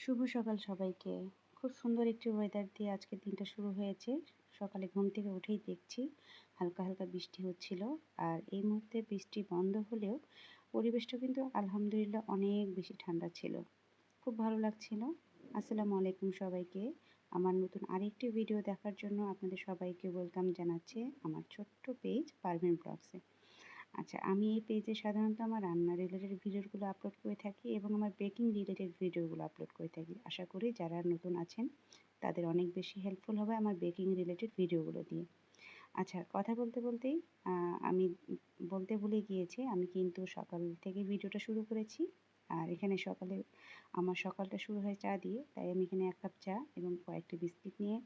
শুভ সকাল সবাইকে। খুব সুন্দর একটি ওয়েদার দিয়ে আজকের দিনটা শুরু হয়েছে। সকালে ঘুম থেকে উঠেই দেখছি হালকা, হালকা বৃষ্টি হচ্ছিল। আর এই মুহূর্তে বৃষ্টি বন্ধ হলেও পরিবেশটা কিন্তু আলহামদুলিল্লাহ অনেক বেশি ঠান্ডা ছিল। খুব ভালো লাগছিল। আসসালামু আলাইকুম সবাইকে। আমার নতুন আরেকটি ভিডিও দেখার জন্য আপনাদের সবাইকে ওয়েলকাম জানাচ্ছি আমার ছোট্ট পেজ পারভীন ব্লগসে। আচ্ছা, আমি এই পেজে সাধারণত আমার রান্না রিলেটেড ভিডিওগুলো আপলোড করে থাকি এবং আমার বেকিং রিলেটেড ভিডিওগুলো আপলোড করে থাকি। আশা করি যারা নতুন আছেন তাদের অনেক বেশি হেল্পফুল হবে আমার বেকিং রিলেটেড ভিডিওগুলো দিয়ে। আচ্ছা, কথা বলতে বলতেই আমি বলতে ভুলে গিয়েছি, আমি কিন্তু সকাল থেকে ভিডিওটা শুরু করেছি। আর এখানে সকালে আমার সকালটা শুরু হয় চা দিয়ে, তাই আমি এখানে 1 কাপ চা এবং কয়েকটি বিস্কিট নিয়ে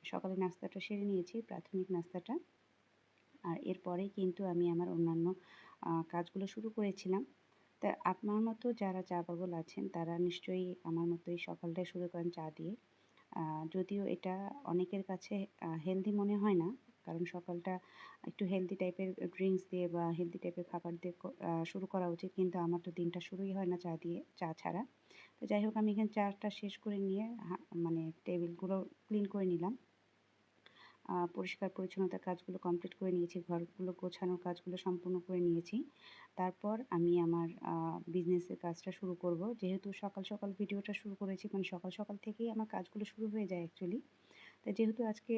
সকালে নাস্তাটা সেরে নিয়েছি, প্রাথমিক নাস্তাটা। আর এরপরেই কিন্তু আমি আমার অন্যান্য কাজগুলো শুরু করেছিলাম। তা আপনার মতো যারা চা পাগল আছেন তারা নিশ্চয়ই আমার মতোই সকালটা শুরু করেন চা দিয়ে। যদিও এটা অনেকের কাছে হেলদি মনে হয় না। কারণ সকালটা একটু হেলদি টাইপের ড্রিংকস দিয়ে বা হেলদি টাইপের খাবার দিয়ে শুরু করা উচিত। কিন্তু আমার তো দিনটা শুরুই হয় না চা দিয়ে, চা ছাড়া। তো যাই হোক, আমি এখানে চাটা শেষ করে নিয়ে মানে টেবিলগুলো ক্লিন করে নিলাম। পরিষ্কার পরিচ্ছন্নতার কাজগুলো কমপ্লিট করে নিয়েছি, ঘরগুলো গোছানোর কাজগুলো সম্পূর্ণ করে নিয়েছি। তারপর আমি আমার বিজনেসের কাজটা শুরু করব। যেহেতু সকাল, সকাল ভিডিওটা শুরু করেছি, মানে সকাল, সকাল থেকেই আমার কাজগুলো শুরু হয়ে যায় অ্যাকচুয়ালি। তো যেহেতু আজকে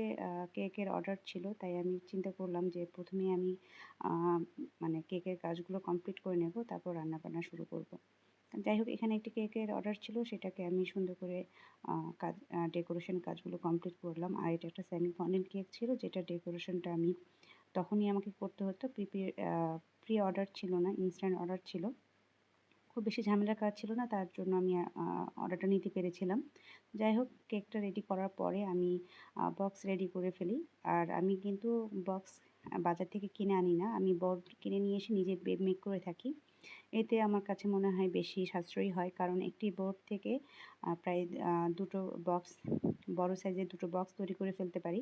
কেকের অর্ডার ছিল, তাই আমি চিন্তা করলাম যে প্রথমেই আমি আ মানে কেকের কাজগুলো কমপ্লিট করে নেব, তারপর রান্নাবান্না শুরু করব। যাই হোক, এখানে একটি কেকের অর্ডার ছিল, সেটাকে আমি সুন্দর করে ডেকোরেশন কাজগুলো কমপ্লিট করলাম। আর এটা একটা সেমি ফন্ডেন্ট কেক ছিল, যেটার ডেকোরেশনটা আমি তখনই আমাকে করতে হতো। প্রি অর্ডার ছিল না, ইনস্ট্যান্ট অর্ডার ছিল। খুব বেশি ঝামেলার কাজ ছিল না, তার জন্য আমি অর্ডারটা নিতে পেরেছিলাম। যাই হোক, কেকটা রেডি করার পরে আমি বক্স রেডি করে ফেলি। আর আমি কিন্তু বক্স বাজার থেকে কিনে আনি না, আমি বোর্ড কিনে নিয়ে এসে নিজে মেক করে থাকি। এতে আমার কাছে মনে হয় বেশি সাশ্রয়ী হয়, কারণ একটি বোর্ড থেকে প্রায় ২ টো বক্স, বড় সাইজের ২ টো বক্স তৈরি করে ফেলতে পারি।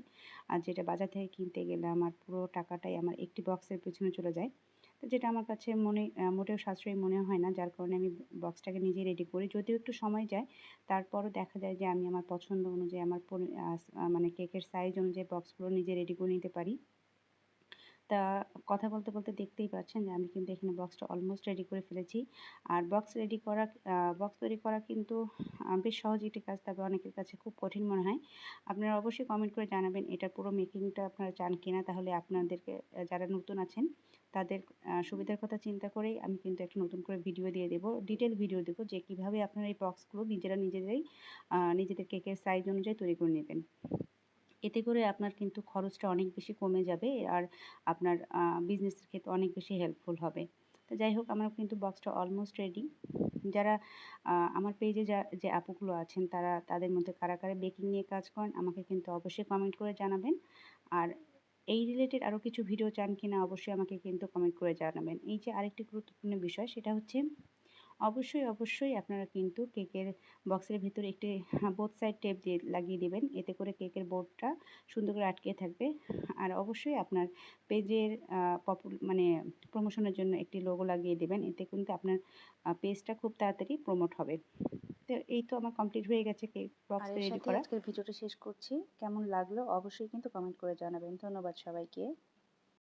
আর যেটা বাজার থেকে কিনতে গেলে আমার পুরো টাকাটাই আমার একটি বক্সের পেছনে চলে যায়। তো যেটা আমার কাছে মোটেও সাশ্রয়ী মনে হয় না, যার কারণে আমি বক্সটাকে নিজেই রেডি করি। যদিও একটু সময় যায়, তারপরও দেখা যায় যে আমি আমার পছন্দ অনুযায়ী আমার মানে কেকের সাইজ অনুযায়ী বক্সগুলো নিজে রেডি করে নিতে পারি। তা কথা বলতে, বলতে দেখতেই পাচ্ছেন যে আমি কিন্তু এখানে বক্সটা অলমোস্ট রেডি করে ফেলেছি। আর বক্স তৈরি করা কিন্তু বেশ সহজ একটি কাজ, তবে অনেকের কাছে খুব কঠিন মনে হয়। আপনারা অবশ্যই কমেন্ট করে জানাবেন এটার পুরো মেকিংটা আপনারা চান কিনা? তাহলে আপনাদেরকে যারা নতুন আছেন তাদের সুবিধার কথা চিন্তা করেই আমি কিন্তু একটা নতুন করে ভিডিও দিয়ে দেব। ডিটেইল ভিডিও দেব যে কিভাবে আপনারা এই বক্সগুলো নিজেরাই নিজেদের কেকের সাইজ অনুযায়ী তৈরি করে নেবেন। এতে করে আপনার কিন্তু খরচটা অনেক বেশি কমে যাবে, আর আপনার বিজনেসের ক্ষেত্রে অনেক বেশি হেল্পফুল হবে। তো যাই হোক, আমার কিন্তু বক্সটা অলমোস্ট রেডি। যারা আমার পেজে যে আপুগুলো আছেন তাদের মধ্যে কারা, কারা বেকিং নিয়ে কাজ করেন আমাকে কিন্তু অবশ্যই কমেন্ট করে জানাবেন। আর এই রিলেটেড আরও কিছু ভিডিও চান কিনা অবশ্যই আমাকে কিন্তু কমেন্ট করে জানাবেন। এই যে আরেকটি গুরুত্বপূর্ণ বিষয়, সেটা হচ্ছে অবশ্যই আপনারা কিন্তু কেকের বক্সের ভিতরে একটি বোথ সাইড টেপ লাগিয়ে দিবেন। এতে করে কেকের বোর্ডটা সুন্দর করে আটকে থাকবে। আর অবশ্যই আপনার পেজের মানে প্রমোশনের জন্য একটি লোগো লাগিয়ে দিবেন। এতে কিন্তু আপনার পেজটা খুব তাড়াতাড়ি প্রমোট হবে। তো এই তো আমার কমপ্লিট হয়ে গেছে কেক আর বক্সটা এর রেডি সাথেই করা। আজকের ভিডিওটা শেষ করছি। কেমন লাগলো অবশ্যই কিন্তু কমেন্ট করে জানাবেন। ধন্যবাদ সবাইকে।